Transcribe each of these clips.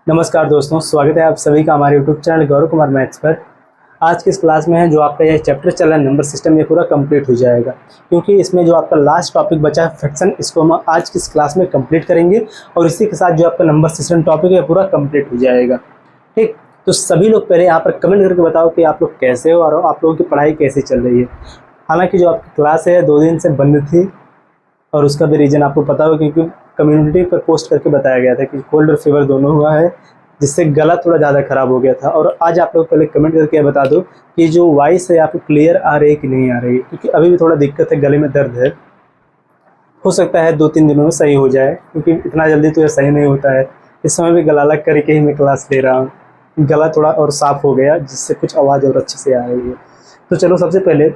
नमस्कार दोस्तों, स्वागत है आप सभी का हमारे YouTube channel Gaurav Kumar maths पर। आज की इस क्लास में है जो आपका यह चैप्टर चल रहा है नंबर सिस्टम, ये पूरा कंप्लीट हो जाएगा क्योंकि इसमें जो आपका लास्ट टॉपिक बचा है फ्रैक्शन, इसको हम आज की इस क्लास में कंप्लीट करेंगे और इसी के साथ जो आपका नंबर सिस्टम टॉपिक है पूरा कंप्लीट हो जाएगा। ठीक, तो सभी लोग पहले यहाँ पर कमेंट करके बताओ कि आप लोग कैसे हो और आप लोगों की पढ़ाई कैसे चल रही है। हालाँकि जो आपकी क्लास है 2 दिन से बंद थी और उसका भी रीज़न आपको पता होगा क्योंकि कम्युनिटी पर पोस्ट करके बताया गया था कि कोल्ड और फीवर दोनों हुआ है, जिससे गला थोड़ा ज़्यादा ख़राब हो गया था। और आज आप लोग पहले कमेंट करके बता दो कि जो वॉइस है आपको क्लियर आ रही है कि नहीं आ रही है, क्योंकि अभी भी थोड़ा दिक्कत है, गले में दर्द है। हो सकता है 2-3 दिनों में सही हो जाए, क्योंकि इतना जल्दी तो यह सही नहीं होता है। इस समय भी गला अलग करके ही मैं क्लास ले रहा हूँ। गला थोड़ा और साफ़ हो गया, जिससे कुछ आवाज़ और अच्छे से आ रही है। तो चलो, सबसे पहले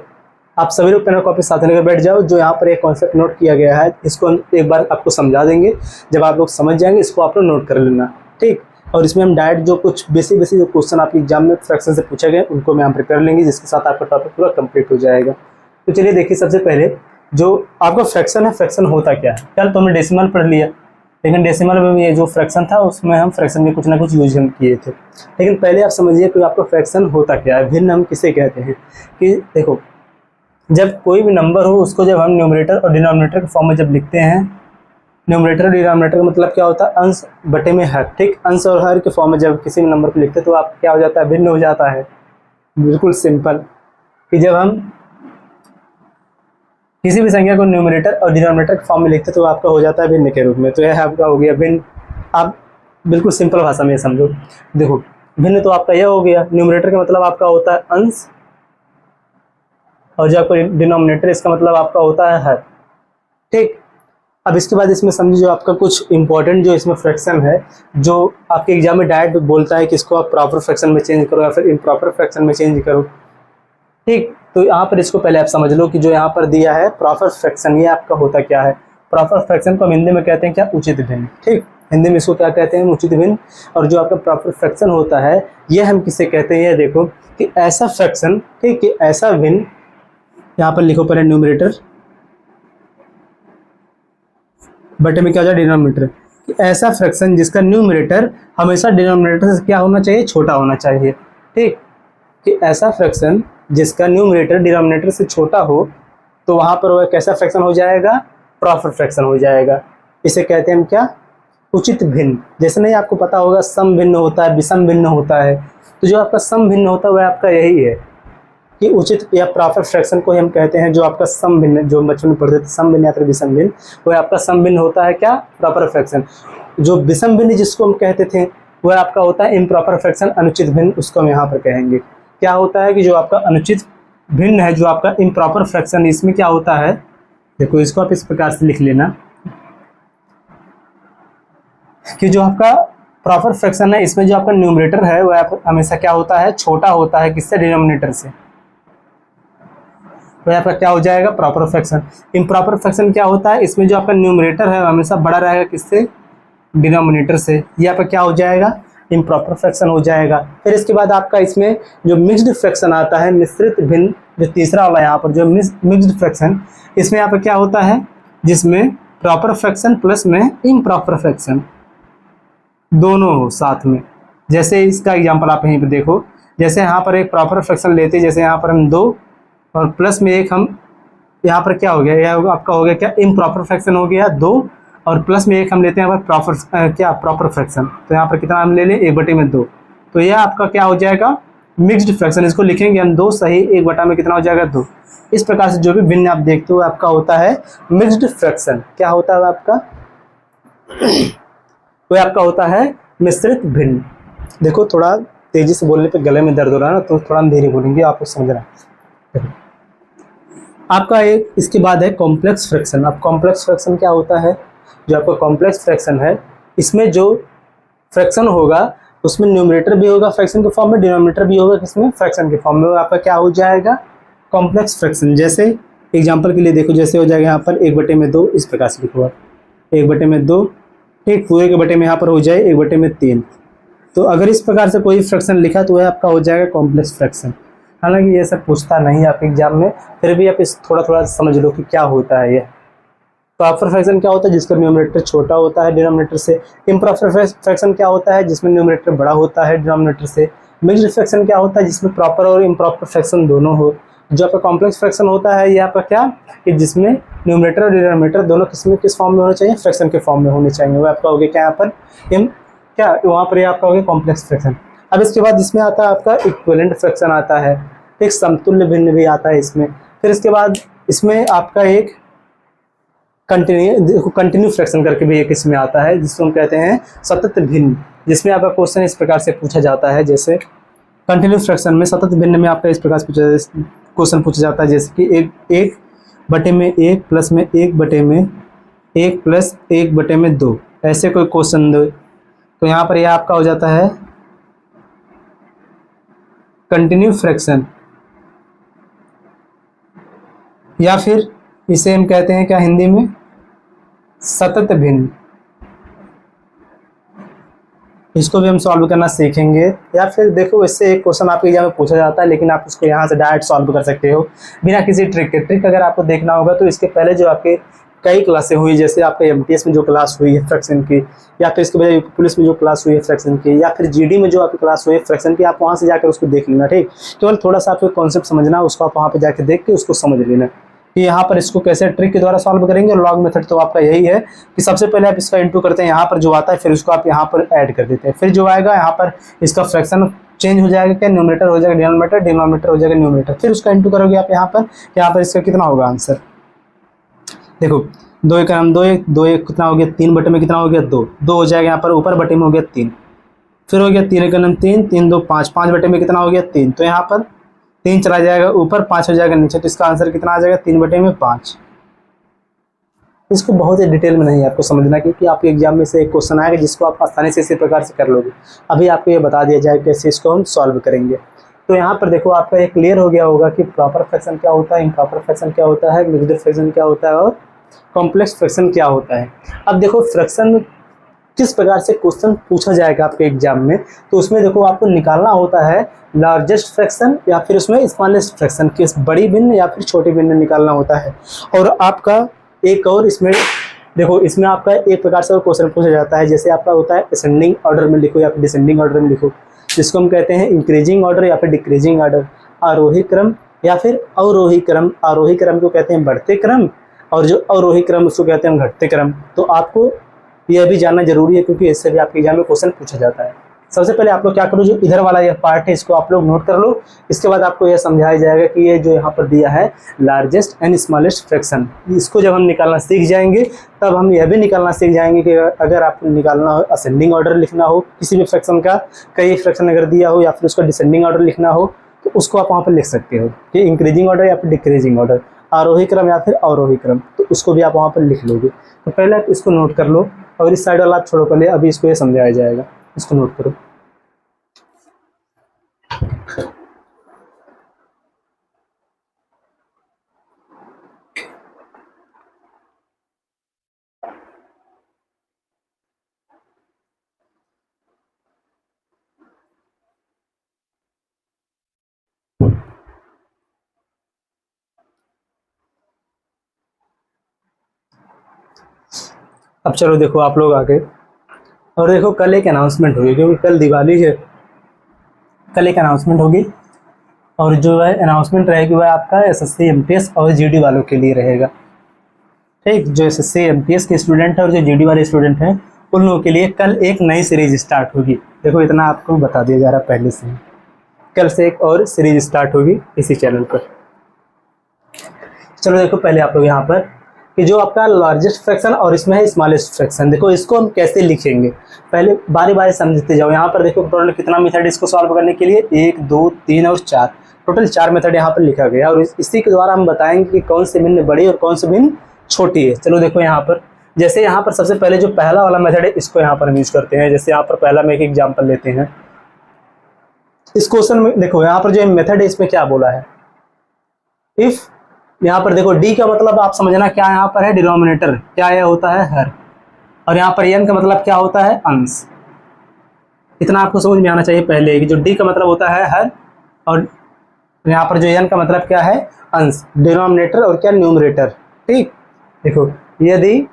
आप सभी लोग पेन और कॉपी साथ लेकर बैठ जाओ। जो यहाँ पर एक कॉन्सेप्ट नोट किया गया है, इसको हम एक बार आपको समझा देंगे। जब आप लोग समझ जाएंगे, इसको आप लोग नोट कर लेना, ठीक। और इसमें हम डायरेक्ट जो कुछ बेसिक जो क्वेश्चन आपके एग्जाम में फ्रैक्शन से पूछे गए उनको मैं यहाँ पर कर लेंगे, जिसके साथ आपका टॉपिक पूरा कंप्लीट हो जाएगा। तो चलिए देखिए, सबसे पहले जो आपका फ्रैक्शन है, फ्रैक्शन होता क्या है। कल तो हमने डेसिमल पढ़ लिया, लेकिन डेसिमल में ये जो फ्रैक्शन था उसमें हम फ्रैक्शन में कुछ ना कुछ यूज हम किए थे। लेकिन पहले आप समझिए कि आपका फ्रैक्शन होता क्या है, भिन्न हम किसे कहते हैं। कि देखो, जब कोई भी नंबर हो उसको जब हम न्यूमरेटर और डिनोमिनेटर के फॉर्म में जब लिखते हैं, न्यूमरेटर और डिनोमिनेटर का मतलब क्या होता है, अंश बटे में हर। ठीक, अंश और हर के फॉर्म में जब किसी भी नंबर को लिखते हैं तो आप क्या हो जाता है, भिन्न हो जाता है। बिल्कुल सिंपल कि जब हम किसी भी संख्या को न्यूमरेटर और डिनोमिनेटर के फॉर्म में लिखते हैं तो आपका हो जाता है भिन्न के रूप में। तो यह आपका हो गया भिन्न। आप बिल्कुल सिंपल भाषा में समझो। देखो, भिन्न तो आपका यह हो गया। न्यूमरेटर का मतलब आपका होता है अंश, और जो आपको डिनोमिनेटर इसका मतलब आपका होता है हर। ठीक, अब इसके बाद इसमें समझिए जो आपका कुछ इंपॉर्टेंट जो इसमें फ्रैक्शन है, जो आपके एग्जाम में डायरेक्ट बोलता है कि इसको आप प्रॉपर फ्रैक्शन में चेंज करो या फिर इम्प्रॉपर फ्रैक्शन में चेंज करो। ठीक, तो यहाँ पर इसको पहले आप समझ लो कि जो यहाँ पर दिया है प्रॉपर फ्रैक्शन, ये आपका होता क्या है। प्रॉपर फ्रैक्शन को हम हिंदी में कहते हैं क्या, उचित भिन्न। ठीक, हिंदी में इसको क्या कहते हैं, उचित भिन्न। और जो आपका प्रॉपर फ्रैक्शन होता है, ये हम किसे कहते हैं, ये देखो कि ऐसा फ्रैक्शन, ठीक, कि ऐसा भिन्न, यहाँ पर लिखो पहले न्यूमरेटर बटे में क्या हो जाए डिनोमिनेटर। ऐसा फ्रैक्शन जिसका न्यूमरेटर हमेशा डिनोमिनेटर से क्या होना चाहिए, छोटा होना चाहिए। ठीक, कि ऐसा फ्रैक्शन जिसका न्यूमरेटर डिनोमिनेटर से छोटा हो, तो वहाँ पर वह कैसा फ्रैक्शन हो जाएगा, प्रॉपर फ्रैक्शन हो जाएगा। इसे कहते हैं हम क्या, उचित भिन्न। जैसे नहीं आपको पता होगा सम भिन्न होता है, विषम भिन्न होता है, तो जो आपका सम भिन्न होता है वह आपका यही है कि उचित या प्रॉपर फ्रैक्शन को हम कहते हैं। जो आपका सम भिन्न, जो बचपन में पढ़ते थे सम भिन्न या फिर विषम भिन्न, वह आपका सम भिन्न होता है क्या, प्रॉपर फ्रैक्शन। जो विषम भिन्न जिसको हम कहते थे वह आपका होता है इम्प्रॉपर फ्रैक्शन, अनुचित भिन्न, उसको हम यहाँ पर कहेंगे। क्या होता है कि जो आपका अनुचित भिन्न है, जो आपका इम्प्रॉपर फ्रैक्शन, इसमें क्या होता है, देखो इसको आप इस प्रकार से लिख लेना कि जो आपका प्रॉपर फ्रैक्शन है, इसमें जो आपका न्यूमरेटर है वह हमेशा क्या होता है, छोटा होता है। किससे, डिनोमिनेटर से। तो यहाँ पर क्या हो जाएगा, प्रॉपर फ्रैक्शन। इम्प्रॉपर फ्रैक्शन क्या होता है, इसमें जो आपका न्यूमरेटर है हमेशा बड़ा रहेगा, किससे, डिनोमिनेटर से। यहाँ पर क्या हो जाएगा, इम्प्रॉपर फ्रैक्शन हो जाएगा। फिर इसके बाद आपका इसमें जो मिक्स्ड फ्रैक्शन आता है, मिश्रित भिन्न, जो तीसरा वाला यहाँ पर जो मिक्स्ड फ्रैक्शन, इसमें यहाँ पर क्या होता है, जिसमें प्रॉपर फ्रैक्शन प्लस में इम्प्रॉपर फ्रैक्शन दोनों हो साथ में। जैसे इसका एग्जांपल आप यहीं पे देखो, जैसे यहाँ पर एक प्रॉपर फ्रैक्शन लेते हैं, जैसे यहाँ पर हम 2 और प्लस में 1, हम यहाँ पर क्या हो गया, यह आपका हो गया क्या, इम्प्रॉपर फ्रैक्शन हो गया 2, और प्लस में 1 हम लेते हैं यहाँ पर प्रॉपर फ्रैक्शन। तो यहाँ पर कितना हम ले लें, 1/2। तो यह आपका क्या हो जाएगा, मिक्स्ड फ्रैक्शन। इसको लिखेंगे हम 2 सही 1 में कितना हो जाएगा, 2। इस प्रकार से जो भी भिन्न आप देखते हो आपका होता है मिक्स्ड फ्रैक्शन। क्या होता है आपका, वह आपका होता है मिश्रित भिन्न। देखो, थोड़ा तेजी से बोलने पे गले में दर्द हो रहा है ना, तो थोड़ा हम धीरे बोलेंगे, आपको समझना। आपका एक इसके बाद है कॉम्प्लेक्स फ्रैक्शन। अब कॉम्प्लेक्स फ्रैक्शन क्या होता है, जो आपका कॉम्प्लेक्स फ्रैक्शन है, इसमें जो फ्रैक्शन होगा उसमें न्यूमरेटर भी होगा फ्रैक्शन के फॉर्म में, डिनोमिनेटर भी होगा किसमें, फ्रैक्शन के फॉर्म में। वो आपका क्या हो जाएगा, कॉम्प्लेक्स फ्रैक्शन। जैसे एग्जांपल के लिए देखो, जैसे हो जाएगा यहाँ पर 1/2, इस प्रकार से लिखो आप 1/2। ठीक, पूरे के बटे में यहाँ पर हो जाए 1/3। तो अगर इस प्रकार से कोई फ्रैक्शन लिखा तो वह आपका हो जाएगा कॉम्प्लेक्स फ्रैक्शन। हालांकि ये सब पूछता नहीं आपके एग्जाम में, फिर भी आप इस थोड़ा थोड़ा समझ लो कि क्या होता है ये। प्रॉपर फ्रैक्शन क्या होता है? जिसका न्यूमरेटर छोटा होता है डिनोमिनेटर से। इम्प्रॉपर फ्रैक्शन क्या होता है? जिसमें न्यूमरेटर बड़ा होता है डिनोमिनेटर से। मिक्स्ड फ्रैक्शन क्या होता है? जिसमें प्रॉपर और इम्प्रॉपर फ्रैक्शन दोनों हो। जो आपका कॉम्प्लेक्स फ्रैक्शन होता है ये आपका क्या, कि जिसमें न्यूमरेटर और डिनोमिनेटर दोनों किस फॉर्म में होने चाहिए? फ्रैक्शन के फॉर्म में होने चाहिए। वो आपका हो गया क्या यहाँ पर क्या वहाँ पर ये आपका हो गया कॉम्प्लेक्स फ्रैक्शन। अब इसके बाद इसमें आता है आपका इक्विवेलेंट फ्रैक्शन आता है, एक समतुल्य भिन्न भी आता है इसमें। फिर इसके बाद इसमें आपका एक कंटिन्यू फ्रैक्शन करके भी एक इसमें आता है, जिसको हम कहते हैं सतत भिन्न, जिसमें आपका क्वेश्चन इस प्रकार से पूछा जाता है। जैसे कंटिन्यू फ्रैक्शन में सतत भिन्न में आपका इस प्रकार से क्वेश्चन पूछा जाता है, जैसे कि एक बटे में एक प्लस में एक बटे में एक प्लस एक बटे में दो, ऐसे कोई क्वेश्चन दो तो यहाँ पर यह आपका हो जाता है कंटिन्यू फ्रैक्शन, या फिर इसे हम कहते हैं क्या हिंदी में, सतत भिन्न। इसको भी हम सॉल्व करना सीखेंगे। या फिर देखो इससे एक क्वेश्चन आपके एग्जाम में पूछा जाता है, लेकिन आप उसको यहाँ से डायरेक्ट सॉल्व कर सकते हो बिना किसी ट्रिक के। ट्रिक अगर आपको देखना होगा तो इसके पहले जो आपके कई क्लासें हुई, जैसे आपके एमटीएस में जो क्लास हुई है फ्रैक्शन की, या फिर इसके बजाय पुलिस में जो क्लास हुई है फ्रैक्शन की, या फिर जीडी में जो आपकी क्लास हुई है फ्रैक्शन की, आप वहाँ से जाकर उसको देख लेना। ठीक, केवल थोड़ा सा आपको कॉन्सेप्ट समझना, उसको आप वहाँ पे जाकर देख के उसको समझ लेना कि यहाँ पर इसको कैसे ट्रिक के द्वारा सॉल्व करेंगे। लॉग मेथड तो आपका यही है कि सबसे पहले आप इसका इंटू करते हैं, यहाँ पर जो आता है फिर उसको आप यहाँ पर ऐड कर देते हैं, फिर जो आएगा यहाँ पर इसका फ्रैक्शन चेंज हो जाएगा, क्या न्यूमरेटर हो जाएगा डिनोमिनेटर, डिनोमिनेटर हो जाएगा न्यूमरेटर, फिर उसका इंटू करोगे आप यहाँ पर इसका कितना होगा आंसर। देखो दो एक दो एक कितना हो गया, तीन बटे में कितना हो गया, दो हो जाएगा, यहाँ पर ऊपर बटे में हो गया तीन, फिर हो गया तीन एक तीन, तीन दो पाँच, पाँच बटे में कितना हो गया तीन, तो यहाँ पर तीन चला जाएगा ऊपर, पाँच हो जाएगा नीचे, तो इसका आंसर कितना आ जाएगा तीन बटे में पाँच। इसको बहुत ही डिटेल में नहीं आपको समझना, क्योंकि आपके एग्जाम में से एक क्वेश्चन आएगा जिसको आप आसानी से इसी प्रकार से कर लोगे। अभी आपको ये बता दिया जाए कैसे इसको हम सॉल्व करेंगे। तो यहाँ पर देखो आपका ये क्लियर हो गया होगा कि प्रॉपर फ्रैक्शन क्या होता है, इम्प्रॉपर फ्रैक्शन क्या होता है, मिक्स्ड फ्रैक्शन क्या होता है और कॉम्प्लेक्स फ्रैक्शन क्या होता है। अब देखो फ्रैक्शन किस प्रकार से क्वेश्चन पूछा जाएगा आपके एग्जाम में, तो उसमें देखो आपको निकालना होता है लार्जेस्ट फ्रैक्शन या फिर उसमें स्मॉलेस्ट फ्रैक्शन, किस बड़ी भिन्न या फिर छोटी भिन्न निकालना होता है। और आपका एक और इसमें देखो इसमें आपका एक प्रकार से क्वेश्चन पूछा जाता है, जैसे आपका होता है असेंडिंग ऑर्डर में लिखो या फिर डिसेंडिंग ऑर्डर में लिखो, जिसको हम कहते हैं इंक्रीजिंग ऑर्डर या फिर डिक्रीजिंग ऑर्डर, आरोही क्रम या फिर अवरोही क्रम। आरोही क्रम को कहते हैं बढ़ते क्रम और जो अवरोही क्रम उसको कहते हैं घटते क्रम। तो आपको यह भी जानना जरूरी है, क्योंकि इससे भी आपके एग्जाम में क्वेश्चन पूछा जाता है। सबसे पहले आप लोग क्या करो, जो इधर वाला ये पार्ट है इसको आप लोग नोट कर लो। इसके बाद आपको यह समझाया जाएगा कि ये जो यहाँ पर दिया है लार्जेस्ट एंड स्मॉलेस्ट फ्रैक्शन, इसको जब हम निकालना सीख जाएंगे तब हम यह भी निकालना सीख जाएंगे कि अगर आपको निकालना हो असेंडिंग ऑर्डर लिखना हो किसी भी फ्रैक्शन का, कई फ्रैक्शन अगर दिया हो या फिर उसका डिसेंडिंग ऑर्डर लिखना हो तो उसको आप वहाँ पर लिख सकते हो कि इंक्रीजिंग ऑर्डर या फिर डिक्रीजिंग ऑर्डर, आरोही क्रम या फिर अवरोही क्रम, तो उसको भी आप वहाँ पर लिख लोगे। तो पहले आप इसको नोट कर लो और इस साइड वाला आप छोड़ो, पहले अभी इसको ये समझाया जाएगा, इसको नोट करो। अब चलो देखो आप लोग आगे, और देखो कल एक अनाउंसमेंट होगी, क्योंकि कल दिवाली है, कल एक अनाउंसमेंट होगी और जो है अनाउंसमेंट रहेगी वह आपका एसएससी एमटीएस और जीडी वालों के लिए रहेगा। ठीक, जो एसएससी एमटीएस के स्टूडेंट है और जो जीडी वाले स्टूडेंट हैं उन लोगों के लिए कल एक नई सीरीज स्टार्ट होगी। देखो इतना आपको बता दिया जा रहा है पहले से, कल से एक और सीरीज स्टार्ट होगी इसी चैनल पर। चलो देखो पहले आप लोग यहाँ पर कि जो आपका लार्जेस्ट फ्रैक्शन और इसमें है स्मॉलेस्ट फ्रैक्शन, देखो इसको हम कैसे लिखेंगे पहले बारी बारी समझते जाओ। यहाँ पर देखो टोटल कितना मेथड इसको सॉल्व करने के लिए, 1 2 3 और 4, टोटल 4 मेथड यहाँ पर लिखा गया और इसी के द्वारा हम बताएंगे कि कौन सी भिन्न बड़ी और कौन सी भिन्न छोटी है। चलो देखो यहाँ पर, जैसे यहाँ पर सबसे पहले जो पहला वाला मेथड है इसको यहाँ पर हम यूज करते हैं। जैसे यहाँ पर पहला में एक एग्जाम्पल लेते हैं, इस क्वेश्चन में देखो यहाँ पर जो मेथड है इसमें क्या बोला है, इफ यहाँ पर देखो डी का मतलब आप समझना क्या यहाँ पर है, डिनोमिनेटर क्या यह होता है हर, और यहाँ पर एन का मतलब क्या होता है अंश। इतना आपको समझ में आना चाहिए पहले कि जो डी का मतलब होता है हर और यहाँ पर जो एन का मतलब क्या है अंश, डिनोमिनेटर और क्या न्यूमरेटर। ठीक, देखो यदि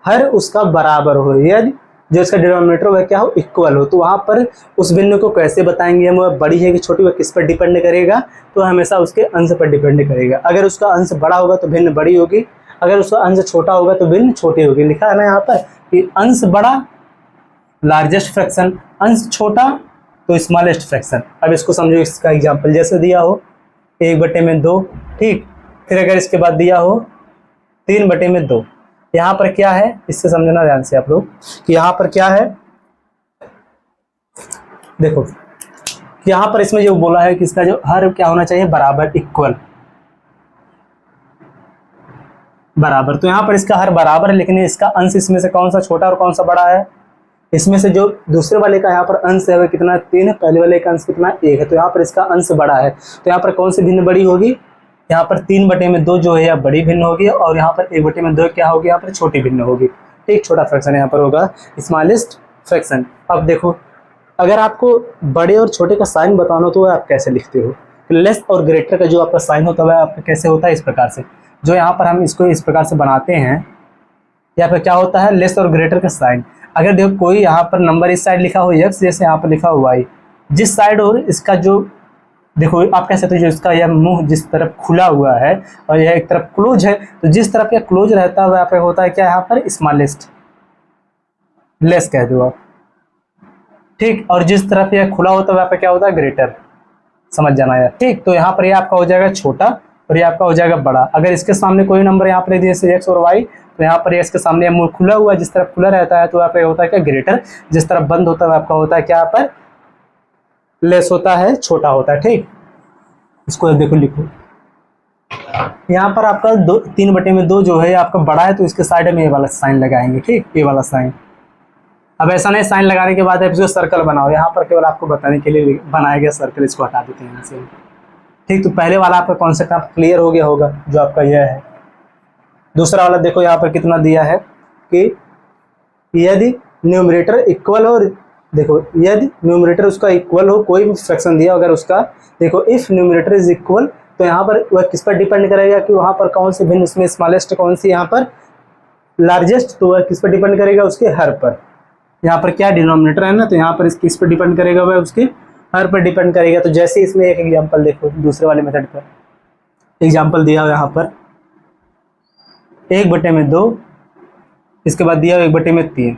हर उसका बराबर हो, यदि जो इसका डिनोमिनेटर वह क्या हो, इक्वल हो। तो वहाँ पर उस भिन्न को कैसे बताएंगे हम, वह बड़ी है कि छोटी, वह किस पर डिपेंड करेगा, तो हमेशा उसके अंश पर डिपेंड करेगा। अगर उसका अंश बड़ा होगा तो भिन्न बड़ी होगी, अगर उसका अंश छोटा होगा तो भिन्न छोटी होगी। लिखा है ना यहाँ पर कि अंश बड़ा लार्जेस्ट फ्रैक्शन, अंश छोटा तो स्मॉलेस्ट फ्रैक्शन। अब इसको समझो, इसका एग्जाम्पल जैसे दिया हो 1/2, ठीक। फिर अगर इसके बाद दिया हो 3/2, यहाँ पर क्या है, इससे समझना ध्यान से आप लोग कि यहाँ पर क्या है। देखो यहाँ पर इसमें जो बोला है कि इसका जो हर क्या होना चाहिए, बराबर, इक्वल, बराबर। तो यहाँ पर इसका हर बराबर है, लेकिन इसका अंश इसमें से कौन सा छोटा और कौन सा बड़ा है। इसमें से जो दूसरे वाले का यहाँ पर अंश है वह कितना, 3 है, पहले वाले का अंश कितना, 1 है। तो यहाँ पर इसका अंश बड़ा है, तो यहाँ पर कौन सी भिन्न बड़ी होगी, यहाँ पर 3/2 जो है यह बड़ी भिन्न होगी, और यहाँ पर 1/2 क्या होगी, यहाँ पर छोटी भिन्न होगी, ठीक। छोटा फ्रैक्शन यहाँ पर होगा स्मॉलेस्ट फ्रैक्शन। अब देखो, अगर आपको बड़े और छोटे का साइन बताना हो तो वह आप कैसे लिखते हो। लेस और ग्रेटर का जो आपका साइन होता है वह आपका कैसे होता है, इस प्रकार से। जो यहाँ पर हम इसको इस प्रकार से बनाते हैं, यहाँ पर क्या होता है, लेस और ग्रेटर का साइन। अगर देखो कोई यहाँ पर नंबर इस साइड लिखा हो x, जैसे यहाँ पर लिखा हो y, जिस साइड और इसका जो, देखो आप कह सकते हो जो इसका यह मुंह जिस तरफ खुला हुआ है और यह एक तरफ क्लोज है, तो जिस तरफ यह क्लोज रहता है वह पे होता है क्या, यहाँ पर स्मॉलेस्ट, लेस कह दो आप, ठीक। और जिस तरफ यह खुला होता है वह पे क्या होता है, ग्रेटर, समझ जाना यार, ठीक। तो यहाँ पर यह आपका हो जाएगा छोटा और ये आपका हो जाएगा बड़ा। अगर इसके सामने कोई नंबर यहाँ पर जैसे x और y, तो यहाँ पर इसके सामने मुंह खुला हुआ है, जिस तरफ खुला रहता है तो यहाँ पे होता है क्या, ग्रेटर, जिस तरफ बंद होता है आपका होता है क्या, यहाँ पर लेस होता है, छोटा होता है, ठीक। इसको देखो, लिखो यहाँ पर आपका 3/2 जो है आपका बड़ा है, तो इसके साइड में ये वाला साइन लगाएंगे, ठीक, ये वाला साइन। अब ऐसा नहीं, साइन लगाने के बाद आप इसको सर्कल बनाओ, यहाँ पर केवल आपको बताने के लिए बनाया गया सर्कल, इसको हटा देते हैं यहाँ से, ठीक। तो पहले वाला आपका कॉन्सेप्ट आप क्लियर हो गया होगा, जो आपका यह है। दूसरा वाला देखो यहाँ पर कितना दिया है कि यदि न्यूमरेटर इक्वल हो, देखो यदि न्यूमरेटर उसका इक्वल हो, कोई भी फ्रैक्शन दिया अगर उसका, देखो इफ न्यूमरेटर इज इक्वल, तो यहाँ पर वह किस पर डिपेंड करेगा कि वहाँ पर कौन सी भिन्न, उसमें स्मॉलेस्ट कौन सी, यहाँ पर लार्जेस्ट, तो वह किस पर डिपेंड करेगा, उसके हर पर। यहाँ पर क्या डिनोमिनेटर है ना, तो यहाँ पर किस पर डिपेंड करेगा, वह उसके हर पर डिपेंड करेगा। तो जैसे इसमें एक एग्जांपल देखो, दूसरे वाले मेथड पर एग्जांपल दिया हुआ यहाँ पर 1/2, इसके बाद दिया 1/3।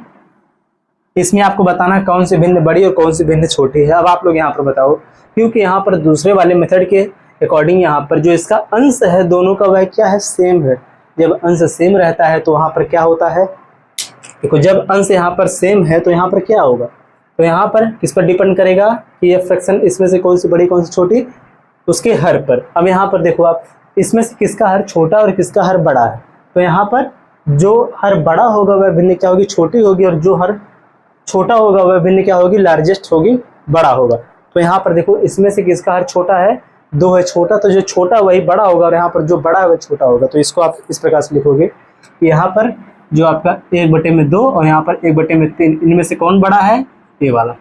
इसमें आपको बताना है कौन सी भिन्न बड़ी और कौन सी भिन्न छोटी है। अब आप लोग यहाँ पर बताओ, क्योंकि यहाँ पर दूसरे वाले मेथड के अकॉर्डिंग यहाँ पर जो इसका अंश है दोनों का वह क्या है, सेम है। जब अंश सेम रहता है तो वहाँ पर क्या होता है, देखो जब अंश यहाँ पर सेम है तो यहाँ पर क्या होगा, तो यहाँ पर किस पर डिपेंड करेगा कि ये फ्रैक्शन इसमें से कौन सी बड़ी कौन सी छोटी, उसके हर पर। अब यहाँ पर देखो आप, इसमें से किसका हर छोटा और किसका हर बड़ा है, तो यहाँ पर जो हर बड़ा होगा वह भिन्न क्या होगी, छोटी होगी, और जो हर छोटा होगा वह भिन्न क्या होगी, लार्जेस्ट होगी, बड़ा होगा। तो यहाँ पर देखो इसमें से किसका हर छोटा है, 2 है छोटा, तो जो छोटा वही बड़ा होगा, और यहाँ पर जो बड़ा है वह छोटा होगा। तो इसको आप इस प्रकार से लिखोगे कि यहाँ पर जो आपका 1/2 और यहाँ पर 1/3, इनमें से कौन बड़ा है, ये वाला,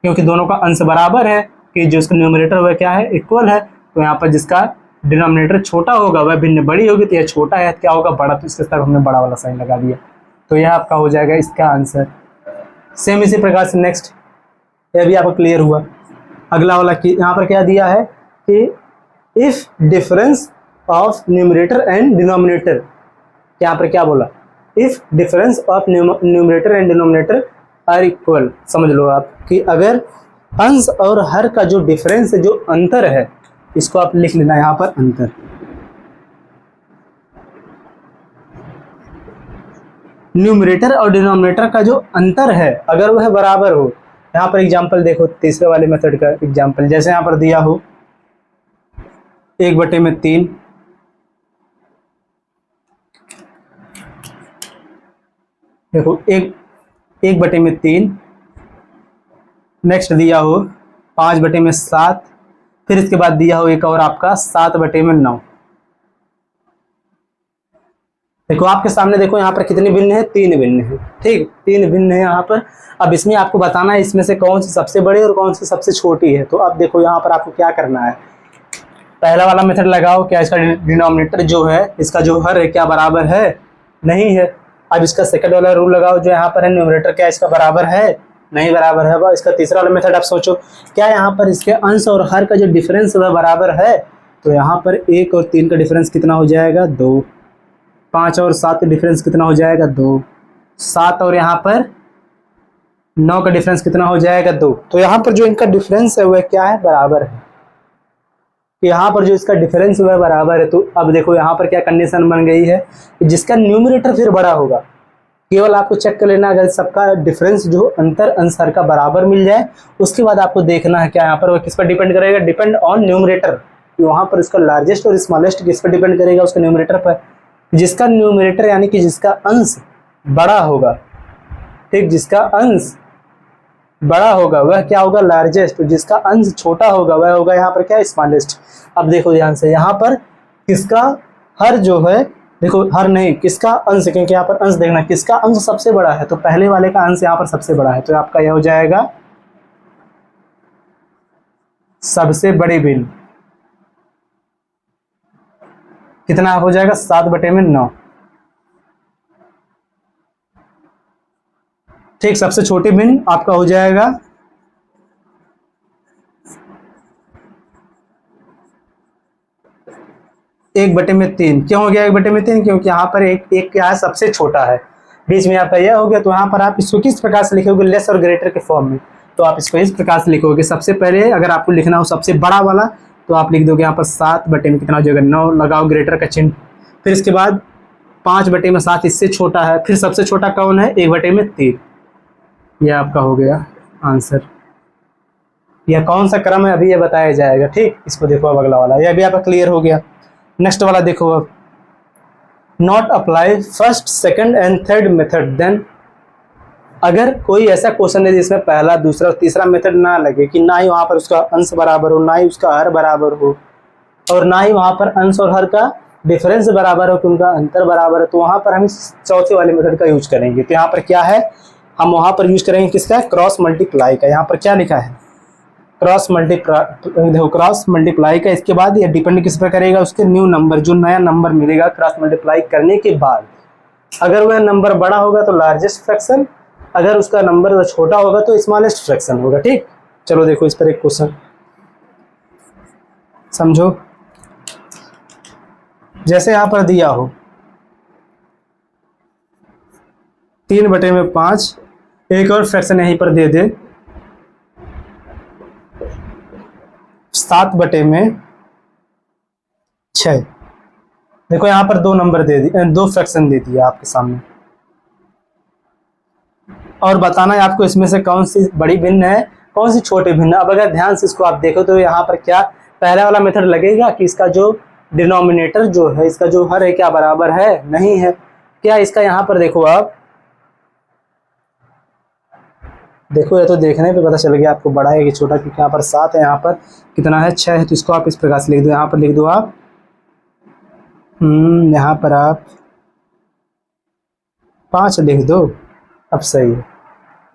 क्योंकि दोनों का अंश बराबर है कि जो इसका न्यूमरेटर वह क्या है, इक्वल है। तो यहाँ पर जिसका डिनोमिनेटर छोटा होगा वह भिन्न बड़ी होगी, तो यह छोटा है क्या होगा, बड़ा, तो इसके तरफ हमने बड़ा वाला साइन लगा दिया। तो यह आपका हो जाएगा इसका आंसर। सेम इसी प्रकार से नेक्स्ट, यह भी आपको क्लियर हुआ। अगला वाला कि यहाँ पर क्या दिया है कि if difference of numerator and denominator, यहाँ पर क्या बोला, if difference of numerator and denominator are equal. समझ लो आप कि अगर अंश और हर का जो डिफरेंस है, जो अंतर है, इसको आप लिख लेना यहाँ पर, अंतर। न्यूमरेटर और डिनोमिनेटर का जो अंतर है अगर वह बराबर हो, यहाँ पर एग्जांपल देखो, तीसरे वाले मेथड का एग्जांपल, जैसे यहाँ पर दिया हो 1/3, देखो 1/3, नेक्स्ट दिया हो 5/7, फिर इसके बाद दिया हो एक और आपका 7/9। देखो आपके सामने, देखो यहाँ पर कितनी भिन्न है, 3 भिन्न है, ठीक, 3 भिन्न है यहाँ पर। अब इसमें आपको बताना है इसमें से कौन सी सबसे बड़ी और कौन सी सबसे छोटी है। तो अब देखो यहाँ पर आपको क्या करना है, पहला वाला मेथड लगाओ, क्या इसका डिनोमिनेटर जो है, इसका जो हर है क्या बराबर है, नहीं है। अब इसका सेकंड वाला रूल लगाओ जो यहाँ पर है, न्यूमरेटर क्या इसका बराबर है, नहीं बराबर है। इसका तीसरा वाला मेथड आप सोचो, क्या यहाँ पर इसके अंश और हर का जो डिफरेंस वह बराबर है, तो यहाँ पर 1 और 3 का डिफरेंस कितना हो जाएगा 2, 5 और 7 का डिफरेंस कितना हो जाएगा 2, 7 और यहाँ पर 9 का डिफरेंस कितना हो जाएगा 2। तो यहाँ पर जो इनका डिफरेंस है वह क्या है, बराबर है। यहाँ पर जो इसका डिफरेंस वह बराबर है। तो अब देखो यहाँ पर क्या कंडीशन बन गई है कि जिसका न्यूमरेटर फिर बड़ा होगा, केवल आपको चेक कर लेना, अगर सबका डिफरेंस जो अंतर अंश हर का बराबर मिल जाए, उसके बाद आपको देखना है क्या यहाँ पर वह किस पर डिपेंड करेगा, डिपेंड ऑन न्यूमरेटर। वहाँ पर उसका लार्जेस्ट और स्मॉलेस्ट किस पर डिपेंड करेगा, उसका न्यूमरेटर पर। जिसका न्यूमरेटर यानी कि जिसका अंश बड़ा होगा, ठीक, जिसका अंश बड़ा होगा वह क्या होगा, लार्जेस्ट। जिसका अंश छोटा होगा वह होगा यहाँ पर क्या, स्मॉलेस्ट। अब देखो ध्यान से, यहाँ पर किसका हर जो है, देखो हर नहीं, किसका अंश, क्योंकि यहाँ पर अंश देखना, किसका अंश सबसे बड़ा है, तो पहले वाले का अंश यहाँ पर सबसे बड़ा है। तो आपका यह हो जाएगा सबसे बड़ी भिन्न, कितना हो जाएगा 7/9। ठीक, सबसे छोटी भिन्न आपका हो जाएगा 1/3। क्यों हो गया 1/3, क्योंकि यहाँ पर एक क्या है, सबसे छोटा है, बीच में आपका यह हो गया। तो यहाँ पर आप इसको किस प्रकार से लिखोगे, लेस और ग्रेटर के फॉर्म में। तो आप इसको इस प्रकार से लिखोगे, सबसे पहले अगर आपको लिखना हो सबसे बड़ा वाला, तो आप लिख दोगे यहाँ पर 7/में कितना हो जाएगा 9, लगाओ ग्रेटर का चिन्ह। फिर इसके बाद 5/7 इससे छोटा है, फिर सबसे छोटा कौन है, 1/3। यह आपका हो गया आंसर। यह कौन सा क्रम है अभी ये बताया जाएगा। ठीक, इसको देखो अब अगला वाला, यह भी आपका क्लियर हो गया। नेक्स्ट वाला देखो, अब not apply first second and third method then. अगर कोई ऐसा क्वेश्चन है जिसमें पहला दूसरा और तीसरा मेथड ना लगे, कि ना ही वहाँ पर उसका अंश बराबर हो, ना ही उसका हर बराबर हो, और ना ही वहाँ पर अंश और हर का डिफरेंस बराबर हो कि उनका अंतर बराबर है, तो वहाँ पर हम चौथे वाले मेथड का यूज करेंगे। तो यहाँ पर क्या है, हम वहाँ पर यूज करेंगे किसका, क्रॉस मल्टीप्लाई का। यहाँ पर क्या लिखा है, क्रॉस मल्टीप्लाई का। इसके बाद ये डिपेंड किस पर करेगा, उसके न्यू नंबर, जो नया नंबर मिलेगा क्रॉस मल्टीप्लाई करने के बाद, अगर वह नंबर बड़ा होगा तो लार्जेस्ट फ्रैक्शन, अगर उसका नंबर छोटा होगा तो स्मॉलेस्ट फ्रैक्शन होगा। ठीक, चलो देखो इस पर एक क्वेश्चन समझो। जैसे यहाँ पर दिया हो 3/5, एक और फ्रैक्शन यहीं पर दे दे 7/6। देखो यहाँ पर 2 नंबर दे दी, 2 फ्रैक्शन दे दिया आपके सामने, और बताना है आपको इसमें से कौन सी बड़ी भिन्न है, कौन सी छोटी भिन्न। अब अगर ध्यान से इसको आप देखो तो यहाँ पर क्या पहला वाला मेथड लगेगा कि इसका जो डिनोमिनेटर जो है, इसका जो हर है क्या बराबर है, नहीं है। क्या इसका यहाँ पर देखो, आप देखो, ये तो देखने पे पता चल गया आपको बड़ा है कि छोटा, क्योंकि यहाँ पर 7 है, यहाँ पर कितना है 6 है। तो इसको आप इस प्रकार से लिख दो, यहाँ पर लिख दो आप यहाँ पर आप 5 लिख दो, अब सही है।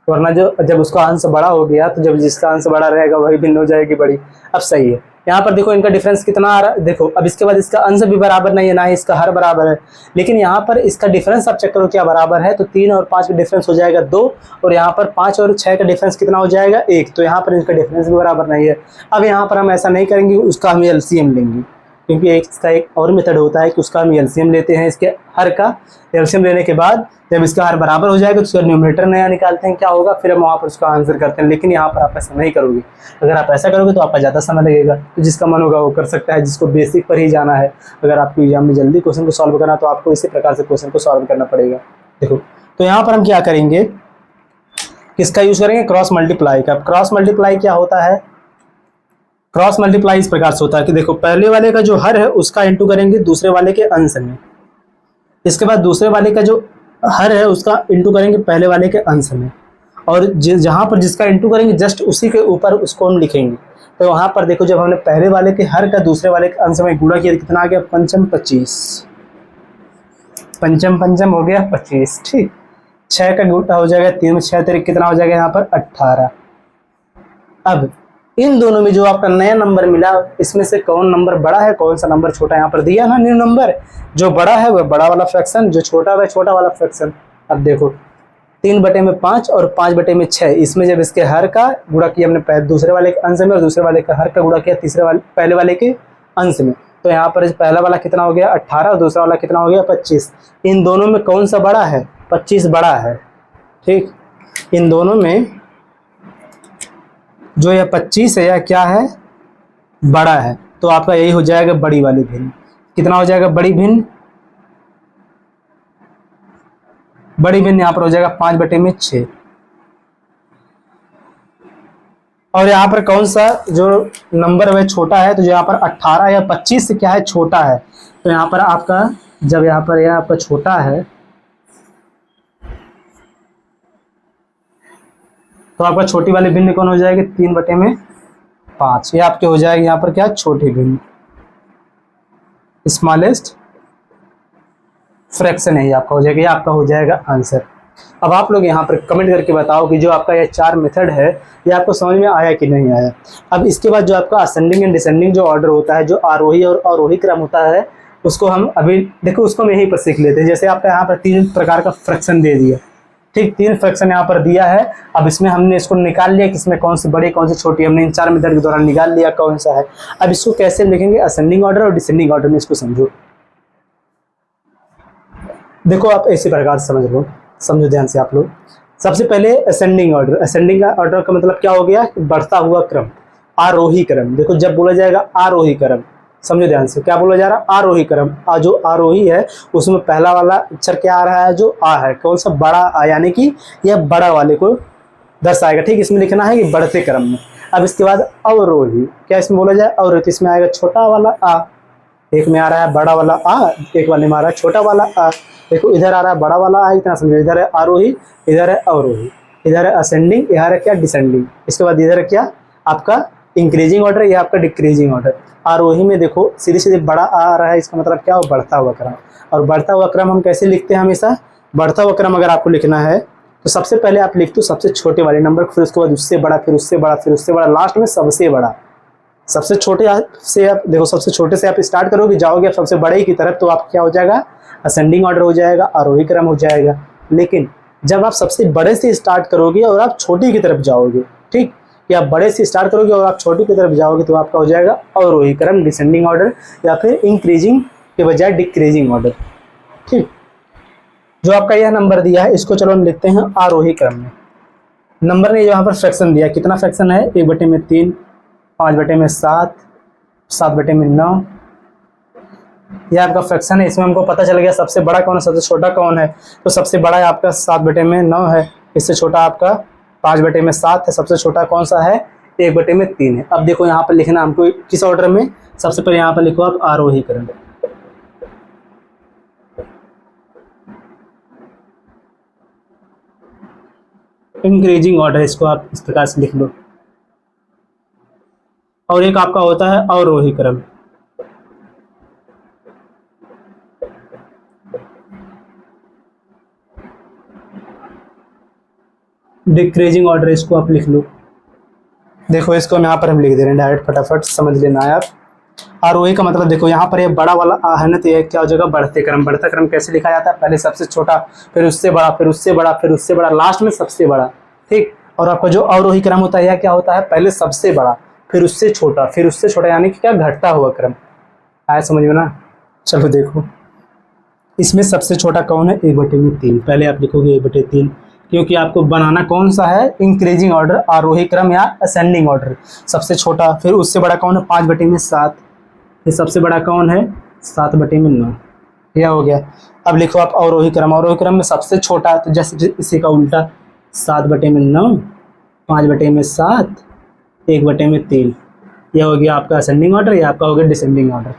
वरना जो जब उसका अंश बड़ा हो गया तो जब जिसका अंश बड़ा रहेगा वही भिन्न हो जाएगी बड़ी। अब सही है। यहाँ पर देखो इनका डिफरेंस कितना आ रहा है, देखो अब इसके बाद इसका अंश भी बराबर नहीं है, ना ही इसका हर बराबर है, लेकिन यहाँ पर इसका डिफरेंस आप चेक करो क्या बराबर है। तो 3 और 5 का डिफरेंस हो जाएगा 2, और यहाँ पर 5 और 6 का डिफरेंस कितना हो जाएगा 1। तो यहाँ पर इसका डिफरेंस भी बराबर नहीं है। अब यहाँ पर हम ऐसा नहीं करेंगे, उसका हम एलसीएम लेंगे, क्योंकि इसका एक और मेथड होता है कि उसका हम एलसीएम लेते हैं इसके हर का। एलसीएम लेने के बाद जब इसका हर बराबर हो जाएगा तो उसका न्यूमरेटर नया निकालते हैं, क्या होगा, फिर हम वहाँ पर उसका आंसर करते हैं। लेकिन यहाँ पर आप ऐसा नहीं करोगे। अगर आप ऐसा करोगे तो आपका ज़्यादा समय लगेगा। तो जिसका मन होगा वो कर सकता है, जिसको बेसिक पर ही जाना है। अगर आपको एग्जाम में जल्दी क्वेश्चन को सॉल्व करना तो आपको इसी प्रकार से क्वेश्चन को सॉल्व करना पड़ेगा। देखो तो यहाँ पर हम क्या करेंगे, किसका यूज करेंगे, क्रॉस मल्टीप्लाई का। क्रॉस मल्टीप्लाई क्या होता है, क्रॉस मल्टीप्लाई इस प्रकार से होता है कि देखो पहले वाले का जो हर है उसका इंटू करेंगे दूसरे वाले के अंश में, इसके बाद दूसरे वाले का जो हर है उसका इंटू करेंगे पहले वाले के अंश में, और जहाँ पर जिसका इंटू करेंगे जस्ट उसी के ऊपर उसको हम लिखेंगे। तो वहाँ पर देखो जब हमने पहले वाले के हर का दूसरे वाले के अंश में गुणा किया कितना आ गया, 5 25, 5 हो गया 25। ठीक, 6 का गुणा हो जाएगा 3 में 6 तरीके कितना हो जाएगा यहाँ पर 18। अब इन दोनों में जो आपका नया नंबर मिला, इसमें से कौन नंबर बड़ा है, कौन सा नंबर छोटा है। यहाँ पर दिया ना न्यू नंबर, जो बड़ा है वह बड़ा वाला फ्रैक्शन, जो छोटा है छोटा वाला फ्रैक्शन। अब देखो 3/5 और 5/6, इसमें जब इसके हर का गुणा किया हमने दूसरे वाले के अंश में, और दूसरे वाले का हर का गुणा किया पहले वाले के अंश में, तो यहाँ पर पहला वाला कितना हो गया 18 और दूसरा वाला कितना हो गया 25। इन दोनों में कौन सा बड़ा है, 25 बड़ा है। ठीक, इन दोनों में जो यह 25 है यह क्या है, बड़ा है। तो आपका यही हो जाएगा बड़ी वाली भिन्न। कितना हो जाएगा बड़ी भिन्न, बड़ी भिन्न यहाँ पर हो जाएगा 5/6। और यहाँ पर कौन सा जो नंबर वह छोटा है, तो जो यहाँ पर 18 या 25 से क्या है छोटा है, तो यहाँ पर आपका जब यहाँ पर यह आपका छोटा है तो आपका छोटी वाली भिन्न कौन हो जाएगी 3/5। ये आपके हो जाएगी यहाँ पर क्या छोटी भिन्न, स्मॉलेस्ट फ्रैक्शन है, ये आपका हो जाएगा, ये आपका हो जाएगा आंसर। अब आप लोग यहाँ पर कमेंट करके बताओ कि जो आपका ये 4 मेथड है ये आपको समझ में आया कि नहीं आया। अब इसके बाद जो आपका असेंडिंग एंड डिसेंडिंग जो ऑर्डर होता है, जो आरोही और अवरोही क्रम होता है, उसको हम अभी देखो उसको हम यहीं पर सीख लेते हैं। जैसे आपका यहाँ पर 3 प्रकार का फ्रैक्शन दे दिया, ठीक, 3 फ्रैक्शन यहाँ पर दिया है। अब इसमें हमने इसको निकाल लिया कि इसमें कौन सी बड़ी कौन सी छोटी, हमने इन 4 मेथड के दौरान निकाल लिया कौन सा है। अब इसको कैसे लिखेंगे, असेंडिंग ऑर्डर और डिसेंडिंग ऑर्डर में इसको समझो। देखो आप इसी प्रकार से समझ लो, समझो ध्यान से आप लोग। सबसे पहले असेंडिंग ऑर्डर, असेंडिंग ऑर्डर का मतलब क्या हो गया, बढ़ता हुआ क्रम, आरोही क्रम। देखो जब बोला जाएगा आरोही क्रम, समझो ध्यान से, क्या बोला जा रहा है आरोही क्रम। जो आरोही है उसमें पहला वाला अक्षर क्या आ रहा है, जो आ है, कौन सा बड़ा आ, यानी कि यह बड़ा वाले को दर्शाएगा। ठीक, इसमें लिखना है कि बढ़ते क्रम में। अब इसके बाद अवरोही, क्या इसमें बोला जाए अवरोही, तो इसमें आएगा छोटा वाला आ, एक में आ रहा है बड़ा वाला आ, एक वाले में आ रहा है छोटा वाला आ। देखो इधर आ रहा है बड़ा वाला आ, इतना समझो, इधर है आरोही, इधर है अवरोही, इधर है असेंडिंग, इधर है क्या डिसेंडिंग। इसके बाद इधर है क्या आपका इंक्रीजिंग ऑर्डर, या आपका डिक्रीजिंग ऑर्डर। आरोही में देखो सीधे सीधे बड़ा आ रहा है, इसका मतलब क्या हो बढ़ता हुआ क्रम। और बढ़ता हुआ क्रम हम कैसे लिखते हैं, हमेशा बढ़ता हुआ क्रम अगर आपको लिखना है तो सबसे पहले आप लिख दो सबसे छोटे वाले नंबर, फिर उसके बाद उससे बड़ा, फिर उससे बड़ा, फिर उससे बड़ा, लास्ट में सबसे बड़ा। सबसे छोटे से आप देखो, सबसे छोटे से आप स्टार्ट करोगे, जाओगे आप सबसे बड़े की तरफ, तो आप क्या हो जाएगा असेंडिंग ऑर्डर हो जाएगा, आरोही क्रम हो जाएगा। लेकिन जब आप सबसे बड़े से स्टार्ट करोगे और आप छोटी की तरफ जाओगे, ठीक, या बड़े से स्टार्ट करोगे और आप छोटी की तरफ जाओगे, तो आपका हो जाएगा अवरोही क्रम, डिसेंडिंग ऑर्डर, या फिर इंक्रीजिंग के बजाय डिक्रीजिंग ऑर्डर। ठीक, जो आपका यह नंबर दिया है इसको चलो हम लिखते हैं आरोही क्रम में। नंबर ने यहाँ पर फ्रैक्शन दिया, कितना फ्रैक्शन है 1/3, 5/7, 7/9, यह आपका फ्रैक्शन है। इसमें हमको पता चल गया सबसे बड़ा कौन है, सबसे छोटा कौन है। तो सबसे बड़ा है आपका 7/9 है, इससे छोटा आपका 5/7 है, सबसे छोटा कौन सा है 1/3 है। अब देखो यहाँ पर लिखना हमको किस ऑर्डर में, सबसे पहले यहाँ पर लिखो आप आरोही क्रम, इंक्रीजिंग ऑर्डर, इसको आप इस प्रकार से लिख लो। और एक आपका होता है अवरोही क्रम, डिक्रीजिंग ऑर्डर, इसको आप लिख लो। देखो इसको हम यहाँ पर हम लिख दे रहे हैं डायरेक्ट, फटाफट समझ लेना है आप। आरोही का मतलब देखो यहाँ पर ये बड़ा वाला आ है ना, तो ये क्या हो जाएगा बढ़ते क्रम। बढ़ता क्रम कैसे लिखा जाता है, पहले सबसे छोटा, फिर उससे बड़ा, फिर उससे बड़ा, फिर उससे बड़ा, लास्ट में सबसे बड़ा। ठीक, और आपका जो अवरोही क्रम होता है यह क्या होता है, पहले सबसे बड़ा, फिर उससे छोटा, फिर उससे छोटा, यानी कि क्या घटता हुआ क्रम। आया समझ में ना। चलो देखो इसमें सबसे छोटा कौन है 1/3, पहले आप लिखोगे 1/3, क्योंकि आपको बनाना कौन सा है इंक्रीजिंग ऑर्डर, आरोही क्रम या असेंडिंग ऑर्डर। सबसे छोटा, फिर उससे बड़ा कौन है 5/7, फिर सबसे बड़ा कौन है 7/9, यह हो गया। अब लिखो आप अवरोही क्रम, अवरोही क्रम में सबसे छोटा, तो जैसे इसी का उल्टा 7/9, 5/7, 1/3, यह हो गया आपका असेंडिंग ऑर्डर, या आपका हो गया डिसेंडिंग ऑर्डर।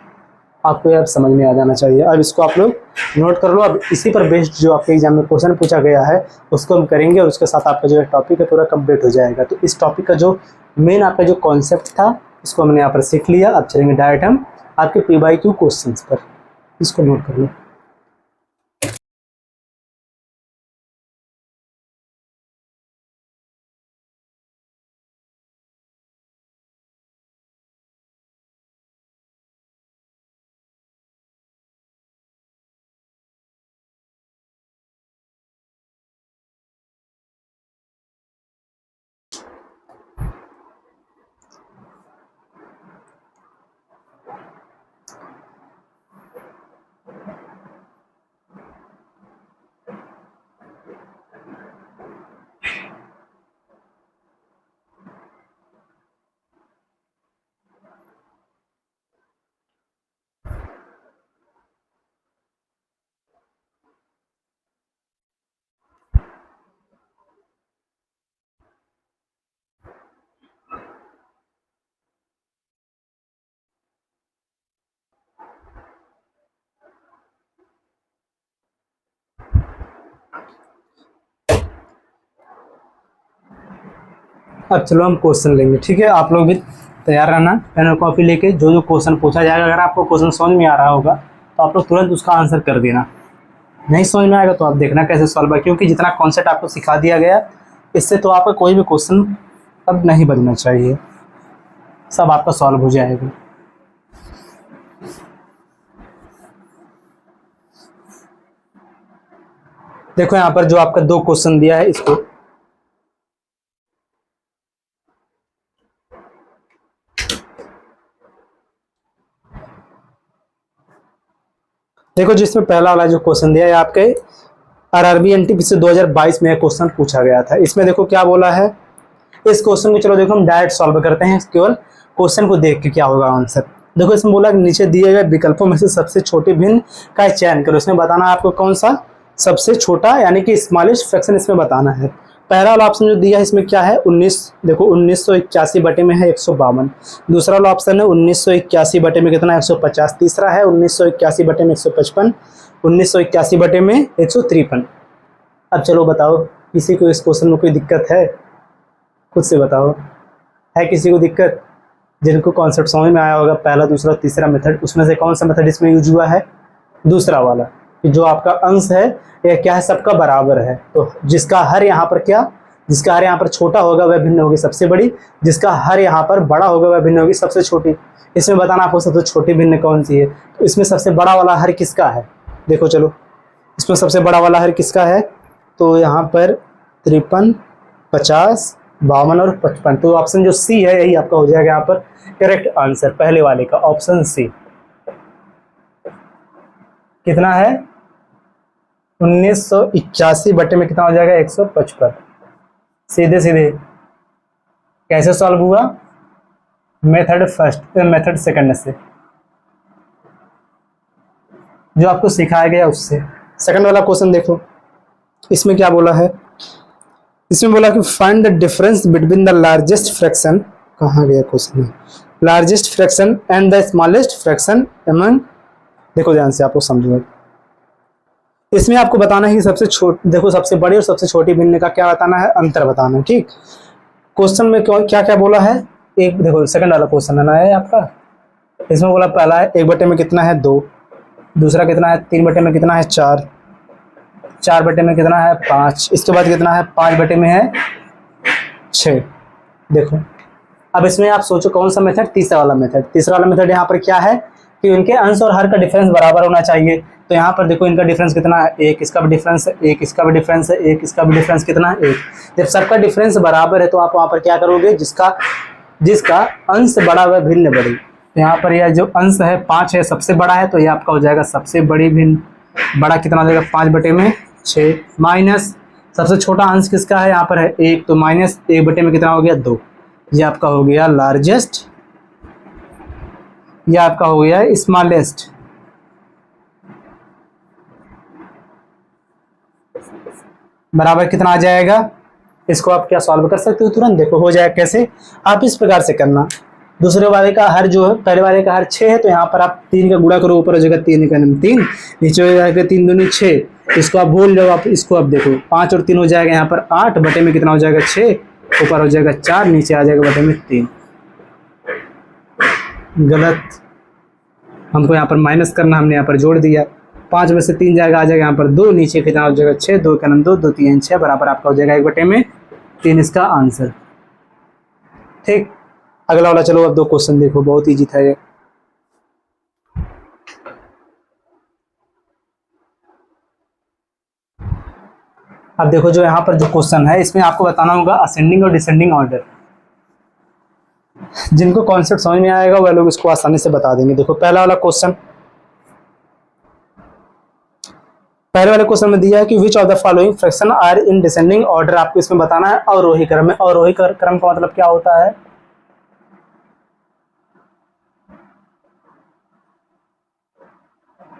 आपको यह समझ में आ जाना चाहिए। अब इसको आप लोग नोट कर लो। अब इसी पर बेस्ड जो आपके एग्जाम में क्वेश्चन पूछा गया है उसको हम करेंगे, और उसके साथ आपका जो टॉपिक है पूरा कंप्लीट हो जाएगा। तो इस टॉपिक का जो मेन आपका जो कॉन्सेप्ट था उसको हमने यहाँ पर सीख लिया। अब चलेंगे डायरेक्ट हम आपके PYQ क्वेश्चन पर, इसको नोट कर लो। अब चलो हम क्वेश्चन लेंगे, ठीक है। आप लोग भी तैयार रहना, पेन और कॉपी लेके। जो जो क्वेश्चन पूछा जाएगा, अगर आपको क्वेश्चन समझ में आ रहा होगा तो आप लोग तुरंत उसका आंसर कर देना। नहीं समझ में आएगा तो आप देखना कैसे सॉल्व है, क्योंकि जितना कॉन्सेप्ट आपको सिखा दिया गया इससे तो आपका कोई भी क्वेश्चन अब नहीं बनना चाहिए, सब आपका सॉल्व हो जाएगा। देखो यहाँ पर जो आपका 2 क्वेश्चन दिया है, इसको देखो, जिसमें पहला वाला जो क्वेश्चन दिया है आपके आरआरबी एनटीपीसी से 2022 में क्वेश्चन पूछा गया था। इसमें देखो क्या बोला है, इस क्वेश्चन को चलो देखो हम डायरेक्ट सॉल्व करते हैं, केवल क्वेश्चन को देख के क्या होगा आंसर। देखो इसमें बोला कि नीचे दिए गए विकल्पों में से सबसे छोटे भिन्न का चयन करो। इसमें बताना है आपको कौन सा सबसे छोटा यानी कि स्मॉलेस्ट फ्रैक्शन इसमें बताना है। पहला वाला ऑप्शन जो दिया है इसमें क्या है 19, देखो 1981 बटे में है 152। दूसरा वाला ऑप्शन है 1981 बटे में कितना 150। तीसरा है 1981 बटे में 155। 1981 बटे में 153। अब चलो बताओ, किसी को इस क्वेश्चन में कोई दिक्कत है? खुद से बताओ, है किसी को दिक्कत? जिनको कॉन्सेप्ट समझ में आया होगा, पहला दूसरा तीसरा मेथड, उसमें से कौन सा मेथड इसमें यूज हुआ है? दूसरा वाला, कि जो आपका अंश है यह क्या है, सबका बराबर है। तो जिसका हर यहाँ पर क्या, जिसका हर यहाँ पर छोटा होगा वह भिन्न होगी सबसे बड़ी, जिसका हर यहाँ पर बड़ा होगा वह भिन्न होगी सबसे छोटी। इसमें बताना आपको सबसे छोटी भिन्न कौन सी है। तो इसमें सबसे बड़ा वाला हर किसका है? देखो चलो, इसमें सबसे बड़ा वाला हर किसका है? तो यहाँ पर 53, 50, 52 और 55। तो ऑप्शन जो सी है यही आपका हो जाएगा यहाँ पर करेक्ट आंसर, पहले वाले का ऑप्शन सी। कितना है 1981 बटे में कितना हो जाएगा 155। सीधे सीधे कैसे सॉल्व हुआ? मेथड फर्स्ट, मेथड सेकंड से, जो आपको सिखाया गया उससे। सेकंड वाला क्वेश्चन देखो, इसमें क्या बोला है, इसमें बोला कि find the difference between the largest fraction, कहाँ गया क्वेश्चन में, largest fraction and the smallest fraction among. देखो ध्यान से, आपको समझो, इसमें आपको बताना है कि सबसे देखो सबसे बड़ी और सबसे छोटी भिन्न का क्या बताना है, अंतर बताना है, ठीक। क्वेश्चन में क्या क्या बोला है, एक देखो सेकंड वाला क्वेश्चन है ना है आपका, इसमें बोला पहला है 1 बटे में कितना है 2, दूसरा कितना है 3 बटे में कितना है 4, 4 बटे में कितना है 5, इसके बाद कितना है 5 बटे में है 6। देखो अब इसमें आप सोचो कौन सा मेथड, तीसरा वाला मेथड। तीसरा वाला मेथड यहाँ पर क्या है कि उनके अंश और हर का डिफरेंस बराबर होना चाहिए। तो यहाँ पर देखो इनका डिफरेंस कितना है 1, इसका भी डिफरेंस है 1, इसका भी डिफरेंस है 1, इसका भी डिफरेंस कितना है 1। जब सबका डिफरेंस बराबर है तो आप वहाँ पर क्या करोगे, जिसका अंश बड़ा वह भिन्न बड़ी। तो यहाँ पर यह जो अंश है 5 है, सबसे बड़ा है, तो ये आपका हो जाएगा सबसे बड़ी भिन्न। बड़ा कितना हो जाएगा 5 बटे में 6, माइनस सबसे छोटा अंश किसका है, यहाँ पर है 1, तो माइनस 1 बटे में कितना हो गया 2। ये आपका हो गया लार्जेस्ट, ये आपका हो गया स्मॉलेस्ट। बराबर कितना आ जाएगा, इसको आप क्या सॉल्व कर सकते हो तुरंत, देखो हो जाएगा कैसे। आप इस प्रकार से करना, दूसरे वाले का हर जो है, पहले वाले का हर 6 है, तो यहाँ पर आप 3 का गुणा करो, ऊपर हो जाएगा 3 का 3, नीचे हो जाएगा 3 दूनी 6, इसको आप भूल जाओ। आप इसको आप देखो 5 और 3 हो जाएगा यहाँ पर 8 बटे में कितना हो जाएगा 6, ऊपर हो जाएगा 4, नीचे आ जाएगा बटे में 3। गलत, हमको यहाँ पर माइनस करना, हमने यहाँ पर जोड़ दिया। 5 में से 3 जाएगा, आ जाएगा यहाँ पर 2, नीचे कितना हो जाएगा 6, 2 का 2, 2 3 6, बराबर आपका हो जाएगा 1 बटे में 3 इसका आंसर, ठीक। अगला वाला चलो, अब 2 क्वेश्चन देखो, बहुत ईजी था ये। अब देखो जो यहाँ पर जो क्वेश्चन है, इसमें आपको बताना होगा असेंडिंग और डिसेंडिंग ऑर्डर। जिनको कॉन्सेप्ट समझ में आएगा वह लोग इसको आसानी से बता देंगे। देखो पहला वाला क्वेश्चन, पहले वाले क्वेश्चन में दिया है कि which of the following fraction are in descending order. आपको इसमें बताना है अवरोही क्रम में। अवरोही क्रम का मतलब क्या होता है,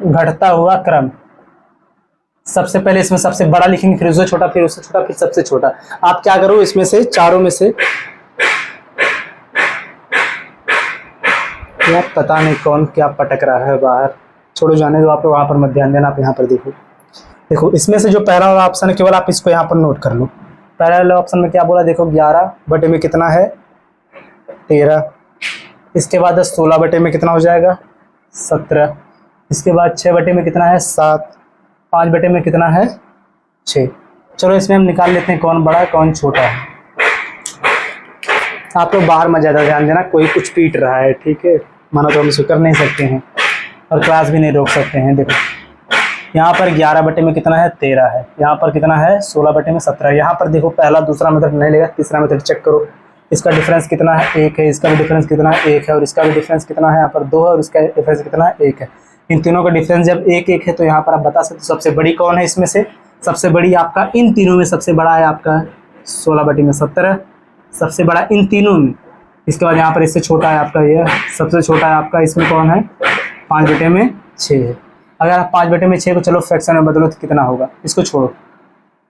घटता हुआ क्रम। सबसे पहले इसमें सबसे बड़ा लिखेंगे, फिर उससे छोटा, फिर उससे छोटा, फिर सबसे छोटा। आप क्या करो, इसमें से चारों में से, क्या पता नहीं कौन क्या पटक रहा है बाहर, छोड़ो जाने दो, आप वहां पर मत ध्यान देना। आप यहाँ पर देखो, देखो इसमें से जो पहला वाला ऑप्शन है, केवल आप इसको यहाँ पर नोट कर लो। पहले वाले ऑप्शन में क्या बोला देखो, 11 बटे में कितना है 13। इसके बाद 16 बटे में कितना हो जाएगा 17। इसके बाद 6 बटे में कितना है 7। 5 बटे में कितना है 6। चलो इसमें हम निकाल लेते हैं कौन बड़ा है कौन छोटा है। आप लोग बाहर में ज़्यादा ध्यान देना, कोई कुछ पीट रहा है, ठीक है, मानो तो हम इसको कर नहीं सकते हैं और क्लास भी नहीं रोक सकते हैं। देखो यहाँ पर 11 बटे में कितना है 13 है, यहाँ पर कितना है 16 बटे में 17। यहाँ पर देखो पहला दूसरा मेथड नहीं लेगा, तीसरा मेथड चेक करो। इसका डिफरेंस कितना है 1 है, इसका भी डिफरेंस कितना है 1 है, और इसका भी डिफरेंस कितना है यहाँ पर 2 है, और इसका डिफरेंस कितना है 1 है। इन तीनों का डिफरेंस जब 1 है तो यहाँ पर आप बता सकते हो सबसे बड़ी कौन है इसमें से। सबसे बड़ी आपका इन तीनों में सबसे बड़ा है आपका 16 बटे में 17, सबसे बड़ा इन तीनों में। इसके बाद यहाँ पर इससे छोटा है आपका ये, सबसे छोटा है आपका इसमें कौन है 5 बटे में 6 है। अगर आप 5 बटे में 6 को चलो फ्रैक्शन में बदलो तो कितना होगा, इसको छोड़ो,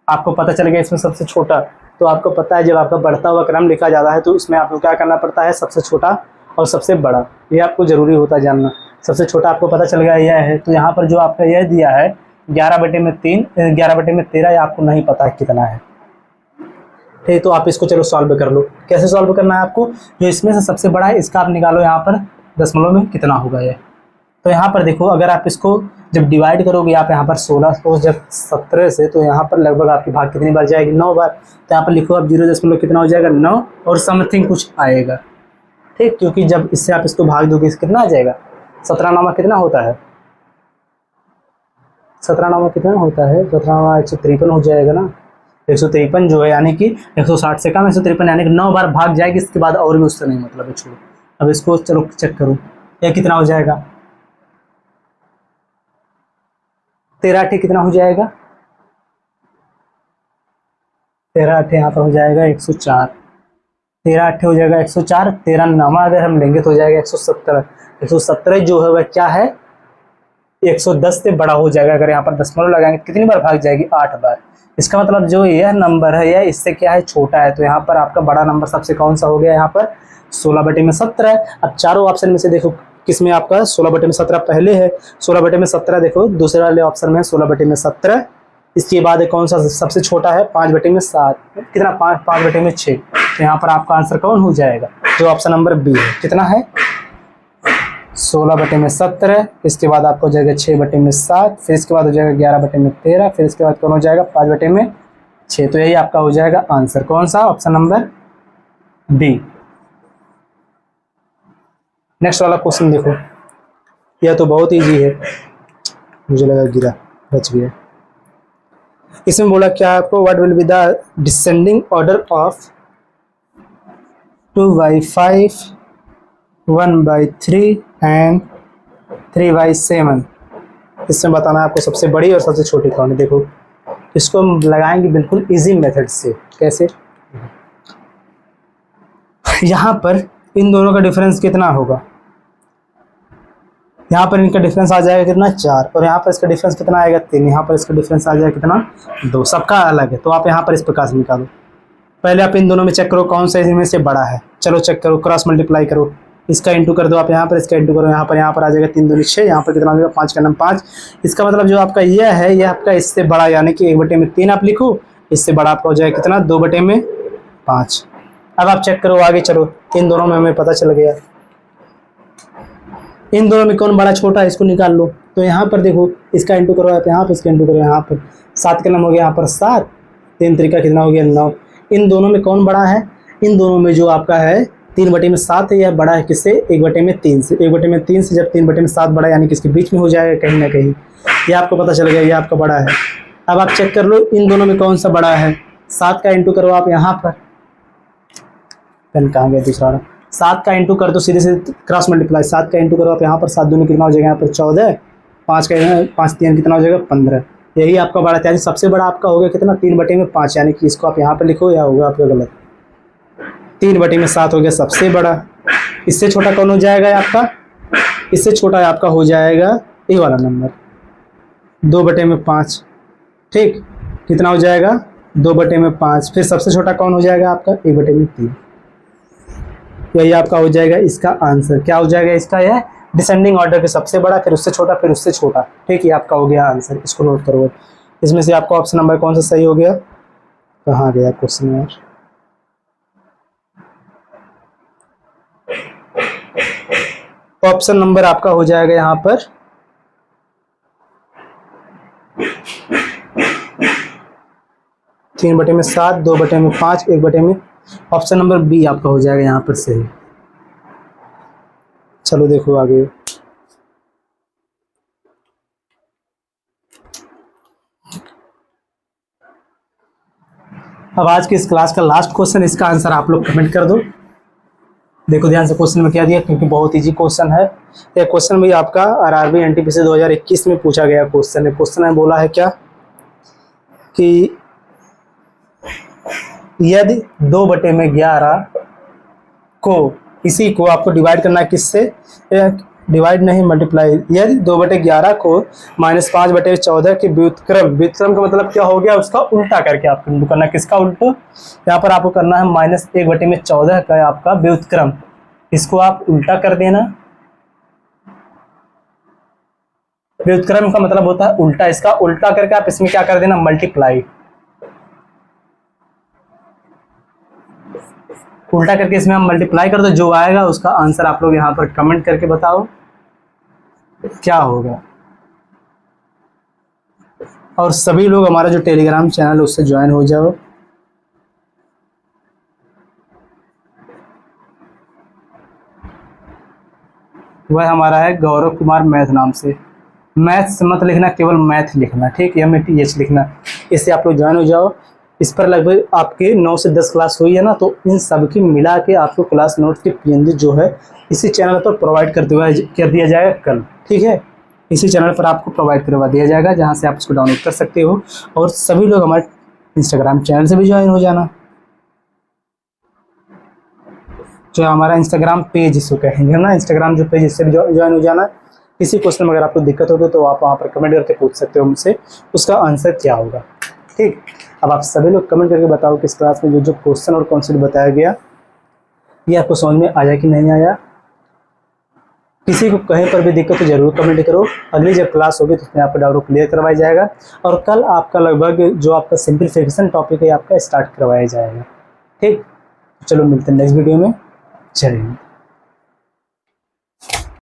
आपको पता चल गया इसमें सबसे छोटा। तो आपको पता है जब आपका बढ़ता हुआ क्रम लिखा जाता है तो इसमें आपको क्या करना पड़ता है, सबसे छोटा और सबसे बड़ा, ये आपको ज़रूरी होता है जानना। सबसे छोटा आपको पता चल गया यह है, तो यहाँ पर जो आपका यह दिया है 11 बटे में 3, 11 बटे में 13, या आपको नहीं पता है कितना है, ठीक। तो आप इसको चलो सॉल्व कर लो। कैसे सॉल्व करना है आपको, जो इसमें से सबसे बड़ा है इसका आप निकालो यहाँ पर दशमलव में कितना होगा ये। तो यहाँ पर देखो अगर आप इसको जब डिवाइड करोगे आप यहाँ पर 16 को जब 17 से, तो यहाँ पर लगभग आपकी भाग कितनी बार जाएगी 9 बार। तो यहाँ पर लिखो अब 0 दशमलव कितना हो जाएगा 9 और समथिंग कुछ आएगा, ठीक। क्योंकि जब इससे आप इसको भाग दोगे कितना आ जाएगा 17 9 कितना होता है, 17 9 कितना होता है, 17 9 153 हो जाएगा ना। 153 जो है यानी कि 160 से कम 153 यानी कि 9 बार भाग जाएगी, इसके बाद और भी उससे नहीं मतलब है, छोड़ो। अब इसको चलो चेक करो ये कितना हो जाएगा, 13 8 कितना हो जाएगा, 13 8 यहाँ पर हो जाएगा 104। 13 8 हो जाएगा 104, 13 9 अगर हम लेंगे तो हो जाएगा 117। 117 जो है वह क्या है 110 से बड़ा हो जाएगा। अगर यहाँ पर दशमलव लगाएंगे कितनी बार भाग जाएगी 8 बार। इसका मतलब जो यह नंबर है यह इससे क्या है छोटा है। तो यहाँ पर आपका बड़ा नंबर सबसे कौन सा हो गया, यहाँ पर 16 बटे में 17। अब चारों ऑप्शन में से देखो किसमें आपका 16 बटे में 17 पहले है, 16 बटे में 17 देखो दूसरे वाले ऑप्शन में 16 बटे में 17। इसके बाद कौन सा सबसे छोटा है 5 बटे में 7, कितना 5 बटे में 6। तो यहाँ पर आपका आंसर कौन हो जाएगा, जो ऑप्शन नंबर बी है, कितना है 16 बटे में 17। इसके बाद आपको हो जाएगा 6 बटे में 7, फिर इसके बाद हो जाएगा 11 बटे में 13, फिर इसके बाद कौन हो जाएगा 5 बटे में 6। तो यही आपका हो जाएगा आंसर, कौन सा, ऑप्शन नंबर बी। नेक्स्ट वाला क्वेश्चन देखो, यह तो बहुत ईजी है, मुझे लगा गिरा बच गया। इसमें बोला क्या आपको, what will be the descending order of 2/5, 1/3 and 3/7। इसमें बताना है आपको सबसे बड़ी और सबसे छोटी कौन है। देखो इसको हम लगाएंगे बिल्कुल इजी मेथड से। कैसे, यहाँ पर इन दोनों का डिफरेंस कितना होगा, यहाँ पर इनका डिफरेंस आ जाएगा कितना 4, और यहाँ पर इसका डिफरेंस कितना आएगा 3, यहाँ पर इसका डिफरेंस आ जाएगा कितना 2, सबका अलग है। तो आप यहाँ पर इस प्रकार से निकालो। पहले आप इन दोनों में चेक करो कौन सा इनमें से बड़ा है। चलो चेक करो, क्रॉस मल्टीप्लाई करो, इसका इंटू कर दो आप यहाँ पर, इसका इंटू करो यहाँ पर आ जाएगा 3 दूनी 6, यहाँ पर कितना हो जाएगा 5 का नाम 5। इसका मतलब जो आपका यह है यह आपका इससे बड़ा यानी कि 1 बटे में 3 आप लिखो, इससे बड़ा आपका हो जाएगा कितना 2 बटे में 5। अब आप चेक करो आगे, चलो इन दोनों में हमें पता चल गया इन दोनों में कौन बड़ा छोटा है, इसको निकाल लो। तो यहाँ पर देखो इसका इंटू करो आप यहाँ पर, इसका इंटू करो यहाँ पर, 7 का नाम हो गया यहाँ पर 7, 3 तरीका कितना हो गया 9। इन दोनों में कौन बड़ा है, इन दोनों में जो आपका है 3 बटे में 7 है, यह बड़ा है किससे 1 बटे में 3 से। 1 बटे में 3 से जब 3 बटे में 7 बड़ा यानी कि इसके बीच में हो जाएगा कहीं ना कहीं, ये आपको पता चल गया ये आपका बड़ा है। अब आप चेक कर लो इन दोनों में कौन सा बड़ा है, 7 का इंटू करो आप यहाँ पर, पेन कहाँ गया दूसरा, 7 का इंटू कर दो सीधे से क्रॉस मल्टीप्लाई, 7 का इंटू करो आप यहाँ पर, 7 दूनी कितना हो जाएगा यहाँ पर 14, 5 का 5 3 कितना हो जाएगा 15। यही आपका बड़ा था, सबसे बड़ा आपका हो गया कितना 3 बटे में 5, यानी कि इसको आप यहाँ पर लिखो या होगा आपका गलत, 3 बटे में 7 हो गया सबसे बड़ा। इससे छोटा कौन हो जाएगा आपका, इससे छोटा आपका हो जाएगा ये वाला नंबर 2 बटे में 5, ठीक, कितना हो जाएगा 2 बटे में 5। फिर सबसे छोटा कौन हो जाएगा आपका 1 बटे में 3। यही आपका हो जाएगा इसका आंसर। क्या हो जाएगा इसका, यह डिसेंडिंग ऑर्डर पे सबसे बड़ा, फिर उससे छोटा, फिर उससे छोटा, ठीक है, आपका हो गया आंसर। इसको नोट करो। इसमें से आपका ऑप्शन नंबर कौन सा सही हो गया, कहाँ गया क्वेश्चन यार। ऑप्शन नंबर आपका हो जाएगा यहाँ पर 3/7, 2/5, 1/में। ऑप्शन नंबर बी आपका हो जाएगा यहाँ पर सही। चलो देखो आगे। अब आज की इस क्लास का लास्ट क्वेश्चन, इसका आंसर आप लोग कमेंट कर दो। देखो ध्यान से क्वेश्चन में क्या दिया, क्योंकि बहुत इजी क्वेश्चन है। यह क्वेश्चन भी आपका आरआरबी एनटीपीसी 2021 में पूछा गया क्वेश्चन है। क्वेश्चन में बोला है क्या कि यदि 2/11 को, इसी को आपको डिवाइड करना है किससे, डिवाइड नहीं मल्टीप्लाई। यदि 2/11 को -5/14 के व्युत्क्रम, व्युत्क्रम का मतलब क्या हो गया, उसका उल्टा करके आपको करना है। किसका उल्टा, यहाँ पर आपको करना है -1/14 का आपका व्युत्क्रम, इसको आप उल्टा कर देना। व्युत्क्रम का मतलब होता है उल्टा, इसका उल्टा करके आप इसमें क्या कर देना, मल्टीप्लाई। उल्टा करके इसमें हम मल्टीप्लाई कर दो, जो आएगा उसका आंसर आप लोग यहाँ पर कमेंट करके बताओ क्या होगा। और सभी लोग हमारा जो टेलीग्राम चैनल है उससे ज्वाइन हो जाओ। वह हमारा है गौरव कुमार मैथ नाम से। मैथ मत लिखना, केवल मैथ लिखना, ठीक है, MATH लिखना। इससे आप लोग ज्वाइन हो जाओ। इस पर लगभग आपके 9 से 10 क्लास हुई है ना, तो इन सब की मिला के आपको क्लास नोट्स की PNG जो है इसी चैनल पर प्रोवाइड कर दिया जाएगा कल, ठीक है। इसी चैनल पर आपको प्रोवाइड करवा दिया जाएगा, जहां से आप इसको डाउनलोड कर सकते हो। और सभी लोग हमारे इंस्टाग्राम चैनल से भी ज्वाइन हो जाना, जो हमारा इंस्टाग्राम पेज इसको कहेंगे ना, इंस्टाग्राम जो पेज, इससे भी ज्वाइन हो जाना। किसी क्वेश्चन में अगर आपको दिक्कत होगी तो आप वहाँ पर कमेंट करके पूछ सकते हो मुझसे, उसका आंसर क्या होगा, ठीक। अब आप सभी लोग कमेंट करके बताओ कि इस क्लास में जो जो क्वेश्चन और कॉन्सेप्ट बताया गया ये आपको समझ में आया कि नहीं आया। किसी को कहीं पर भी दिक्कत तो जरूर कमेंट करो। अगली जब क्लास होगी तो उसमें आपका डाउट क्लियर करवाया जाएगा, और कल आपका लगभग जो आपका सिंप्लीफिकेशन टॉपिक है आपका स्टार्ट करवाया जाएगा, ठीक। चलो मिलते हैं नेक्स्ट वीडियो में। जय हिंद।